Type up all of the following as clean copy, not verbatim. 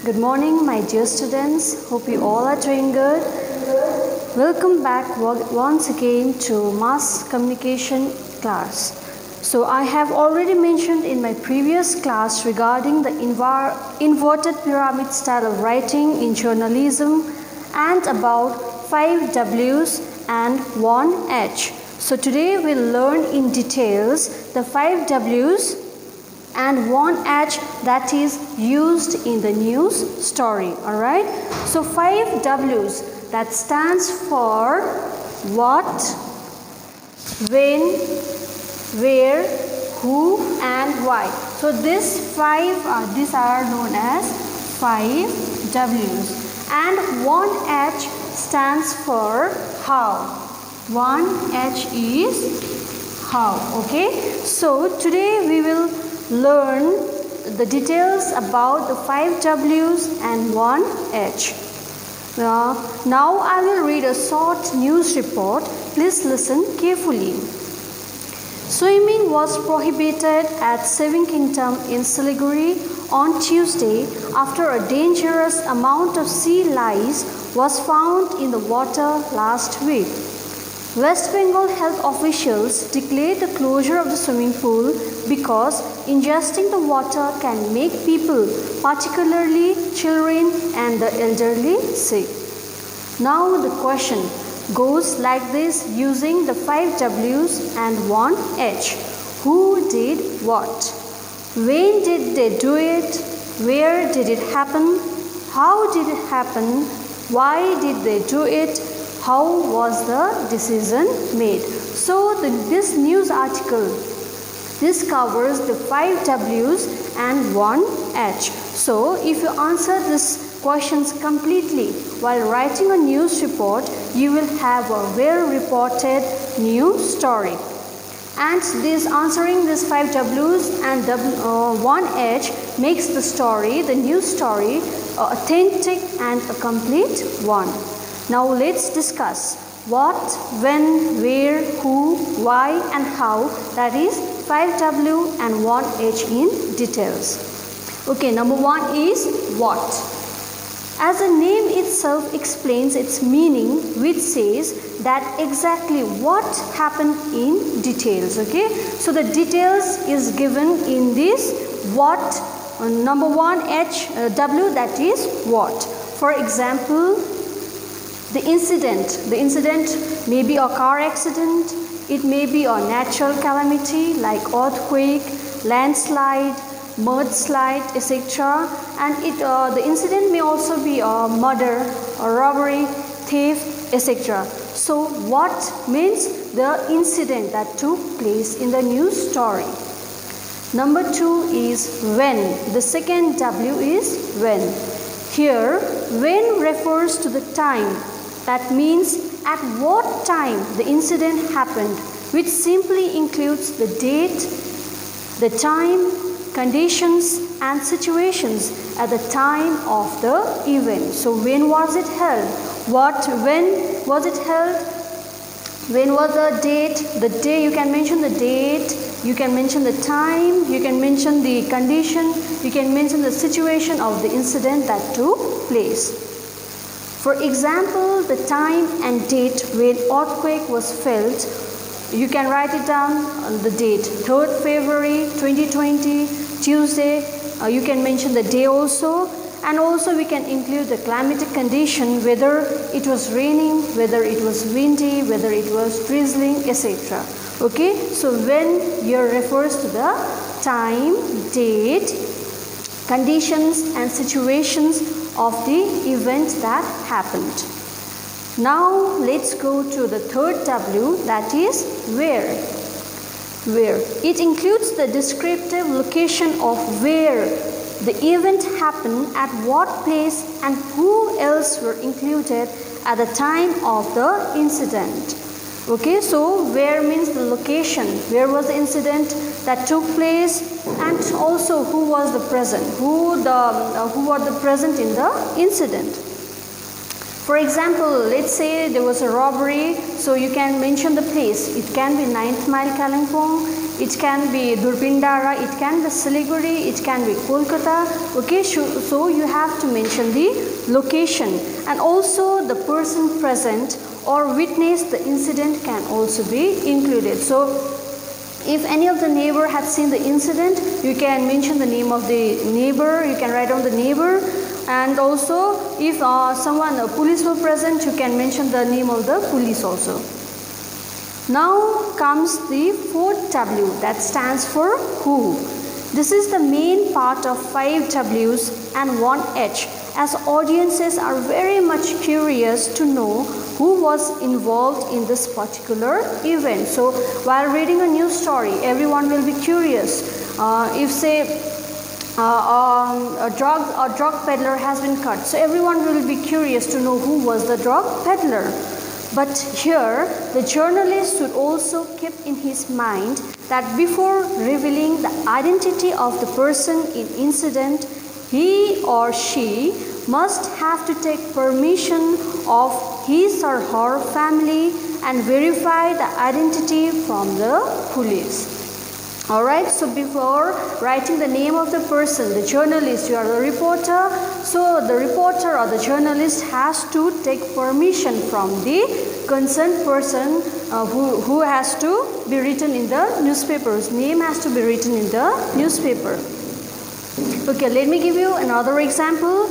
Good morning, my dear students. Hope you all are doing good. Welcome back once again to Mass Communication class. So I have already mentioned in my previous class regarding the inverted pyramid style of writing in journalism and about 5 W's and 1 H. So today we'll learn in details the 5 W's and 1 H that is used in the news story. Alright. So 5 W's that stands for what, when, where, who and why. So these are known as 5 W's, and 1 H stands for how. 1 H is how. Okay. So today we will learn the details about the 5 W's and 1 H. Now I will read a short news report. Please listen carefully. Swimming was prohibited at Seven Kingdom in Siliguri on Tuesday after a dangerous amount of sea lice was found in the water last week. West Bengal health officials declared the closure of the swimming pool because ingesting the water can make people, particularly children and the elderly, sick. Now the question goes like this using the 5 W's and 1 H. Who did what? When did they do it? Where did it happen? How did it happen? Why did they do it? How was the decision made? So this news article, this covers the 5 W's and 1 H. So if you answer these questions completely while writing a news report, you will have a well-reported news story. And answering these 5 W's and 1 H makes the story, the news story, authentic and a complete one. Now let's discuss what, when, where, who, why and how, that is 5 W and 1 H in details. Okay, number 1 is what. As the name itself explains its meaning, which says that exactly what happened in details. Okay, so the details is given in this what, number 1 H W, that is what. For example, the incident may be a car accident, it may be a natural calamity like earthquake, landslide, mudslide, etc. And the incident may also be a murder, a robbery, theft, etc. So what means the incident that took place in the news story. Number 2 is when. The second W is when. Here, when refers to the time. That means at what time the incident happened, which simply includes the date, the time, conditions and situations at the time of the event. So when was it held? When was it held? When was the date? The day, you can mention the date, you can mention the time, you can mention the condition, you can mention the situation of the incident that took place. For example, the time and date when earthquake was felt, you can write it down on the date, 3rd February 2020, Tuesday. You can mention the day also, and also we can include the climatic condition, whether it was raining, whether it was windy, whether it was drizzling, etc. Okay, so when here refers to the time, date, conditions and situations of the event that happened. Now let's go to the 3rd W, that is where. Where. It includes the descriptive location of where the event happened, at what place and who else were included at the time of the incident. Okay, so where means the location, where was the incident that took place, and also who was the present, who were the present in the incident. For example, let's say there was a robbery, so you can mention the place. It can be 9th Mile Kalimpong, it can be Durbindara, it can be Siliguri, it can be Kolkata. Okay, so you have to mention the location, and also the person present or witness the incident can also be included. So if any of the neighbor had seen the incident, you can mention the name of the neighbor, you can write down the neighbor. And also if a police were present, you can mention the name of the police also. Now comes the fourth W, that stands for who. This is the main part of 5 W's and 1 H, as audiences are very much curious to know who was involved in this particular event. So while reading a news story, everyone will be curious. If say a drug peddler has been caught, so everyone will be curious to know who was the drug peddler. But here the journalist should also keep in his mind that before revealing the identity of the person in incident, he or she must have to take permission of his or her family and verify the identity from the police. Alright, so before writing the name of the person, the journalist, you are the reporter, so the reporter or the journalist has to take permission from the concerned person who has to be written in the newspaper. His name has to be written in the newspaper. Okay, let me give you another example.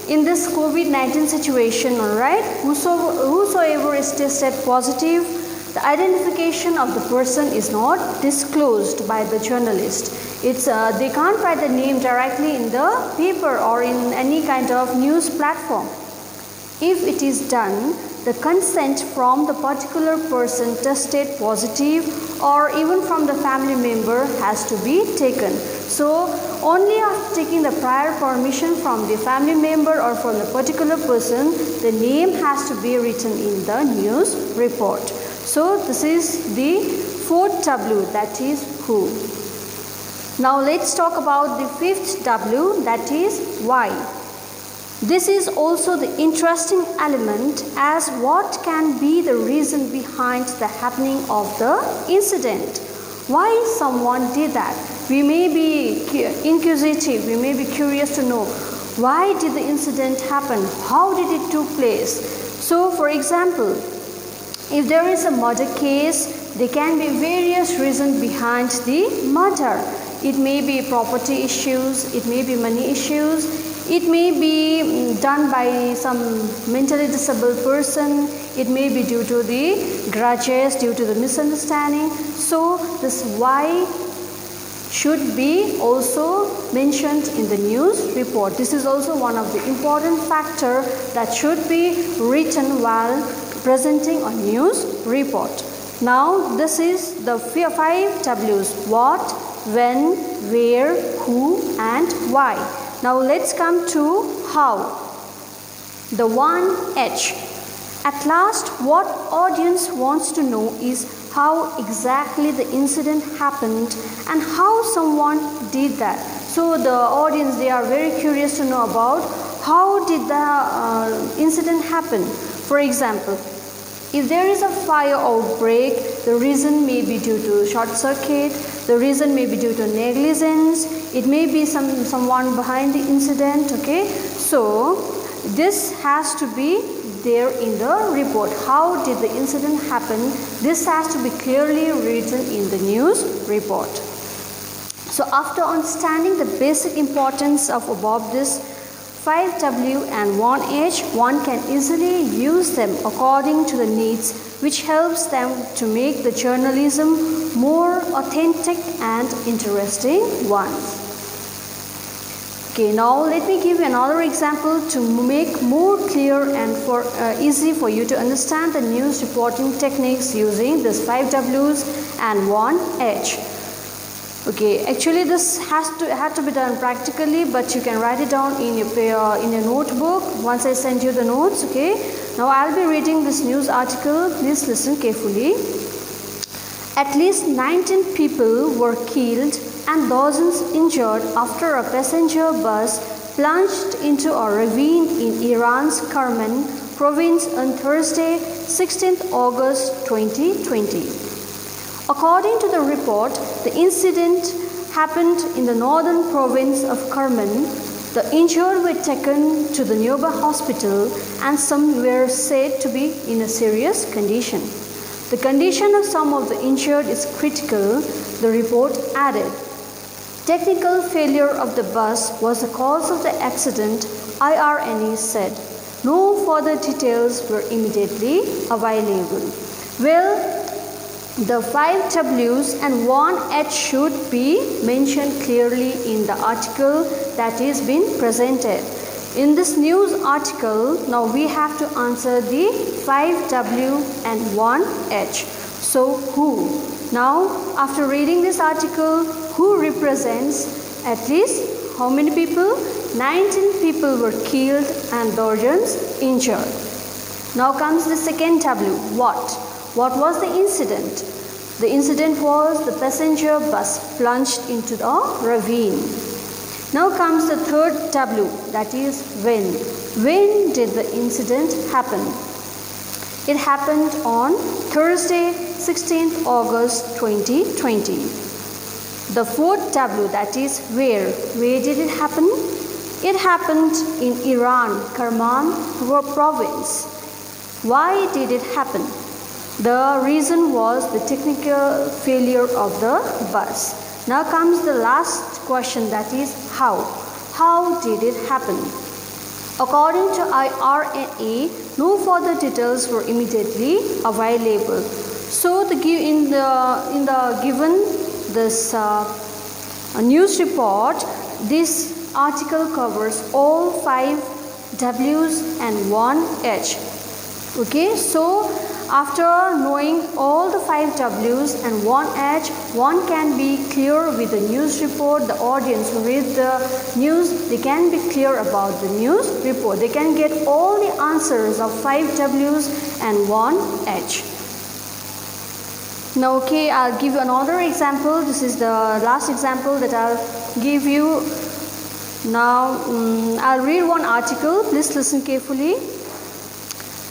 In this COVID-19 situation, alright, whosoever is tested positive, the identification of the person is not disclosed by the journalist. They can't write the name directly in the paper or in any kind of news platform. If it is done, the consent from the particular person tested positive or even from the family member has to be taken. So only after taking the prior permission from the family member or from the particular person, the name has to be written in the news report. So this is the fourth W, that is who. Now let's talk about the fifth W, that is why. This is also the interesting element, as what can be the reason behind the happening of the incident. Why someone did that? We may be inquisitive, we may be curious to know why did the incident happen, how did it took place. So for example, if there is a murder case, there can be various reasons behind the murder. It may be property issues, it may be money issues, it may be done by some mentally disabled person, it may be due to the grudges, due to the misunderstanding. So this why should be also mentioned in the news report. This is also one of the important factor that should be written while presenting a news report. Now this is the 5 W's: what, when, where, who and why. Now let's come to how. The 1 H. At last, what audience wants to know is how exactly the incident happened and how someone did that. So the audience, they are very curious to know about how did the incident happen. For example, if there is a fire outbreak, the reason may be due to short circuit, the reason may be due to negligence, it may be someone behind the incident, okay. So this has to be there in the report. How did the incident happen? This has to be clearly written in the news report. So after understanding the basic importance of above this 5W and 1H, one can easily use them according to the needs, which helps them to make the journalism more authentic and interesting one. Okay, now let me give you another example to make more clear and easy for you to understand the news reporting techniques using this 5Ws and 1H. Okay, actually this had to be done practically, but you can write it down in your notebook once I send you the notes. Okay, now I'll be reading this news article. Please listen carefully. At least 19 people were killed and dozens injured after a passenger bus plunged into a ravine in Iran's Kerman province on Thursday, 16th August 2020. According to the report, the incident happened in the northern province of Kerman. The injured were taken to the nearby hospital and some were said to be in a serious condition. The condition of some of the injured is critical, the report added. Technical failure of the bus was the cause of the accident, IRNA said. No further details were immediately available. Well, the 5 W's and 1 H should be mentioned clearly in the article that is being presented. In this news article, now we have to answer the 5 W and 1 H. So, who? Now, after reading this article, who represents at least how many people? 19 people were killed and dozens injured. Now comes the second W, what? What was the incident? The incident was the passenger bus plunged into the ravine. Now comes the third W, that is when. When did the incident happen? It happened on Thursday, 16th August 2020. The fourth W, that is where. Where did it happen? It happened in Iran, Kerman province. Why did it happen? The reason was the technical failure of the bus. Now comes the last question, that is how. How did it happen? According to IRNA, no further details were immediately available. So in the given this news report, this article covers all 5 W's and 1 H. Okay, so after knowing all the 5 W's and 1 H, one can be clear with the news report. The audience who read the news, they can be clear about the news report. They can get all the answers of 5 W's and 1 H. Now, okay, I'll give you another example. This is the last example that I'll give you. Now, I'll read one article. Please listen carefully.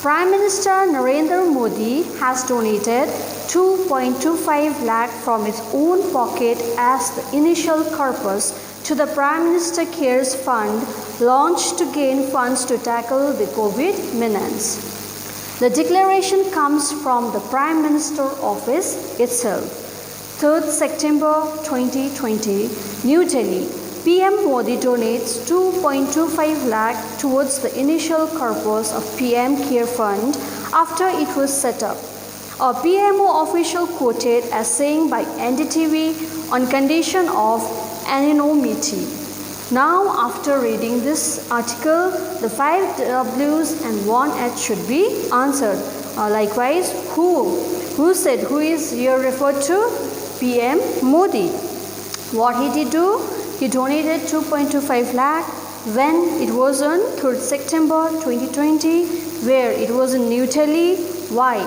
Prime Minister Narendra Modi has donated 2.25 lakh from its own pocket as the initial corpus to the Prime Minister Cares Fund launched to gain funds to tackle the COVID menace. The declaration comes from the Prime Minister office itself. 3rd September 2020, New Delhi. PM Modi donates 2.25 lakh towards the initial corpus of PM Care Fund after it was set up. A PMO official quoted as saying by NDTV on condition of anonymity. Now, after reading this article, the 5 W's and 1 H should be answered. Likewise, who said, who is here referred to? PM Modi. What he did do? He donated 2.25 lakh when it was on 3rd September 2020, where it was in New Delhi. Why?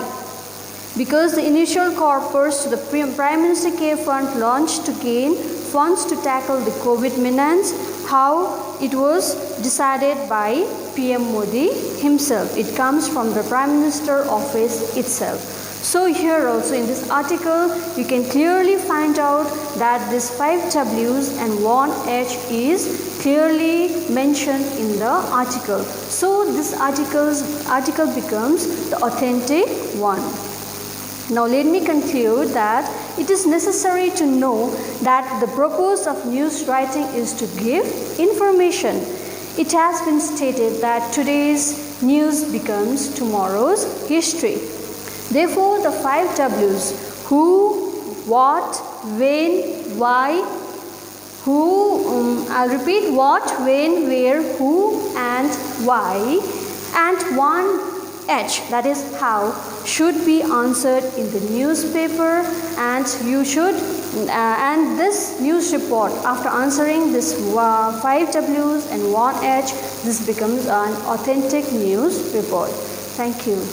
Because the initial corpus to the Prime Minister Care Fund launched to gain funds to tackle the COVID menace. How it was decided by PM Modi himself. It comes from the Prime Minister office itself. So here also in this article, you can clearly find out that this 5 W's and 1 H is clearly mentioned in the article. So this article becomes the authentic one. Now let me conclude that it is necessary to know that the purpose of news writing is to give information. It has been stated that today's news becomes tomorrow's history. Therefore, the 5 W's, who, what, when, why, I'll repeat what, when, where, who and why, and 1 H, that is how, should be answered in the newspaper, and you should, and this news report, after answering this 5 W's and 1 H, this becomes an authentic news report. Thank you.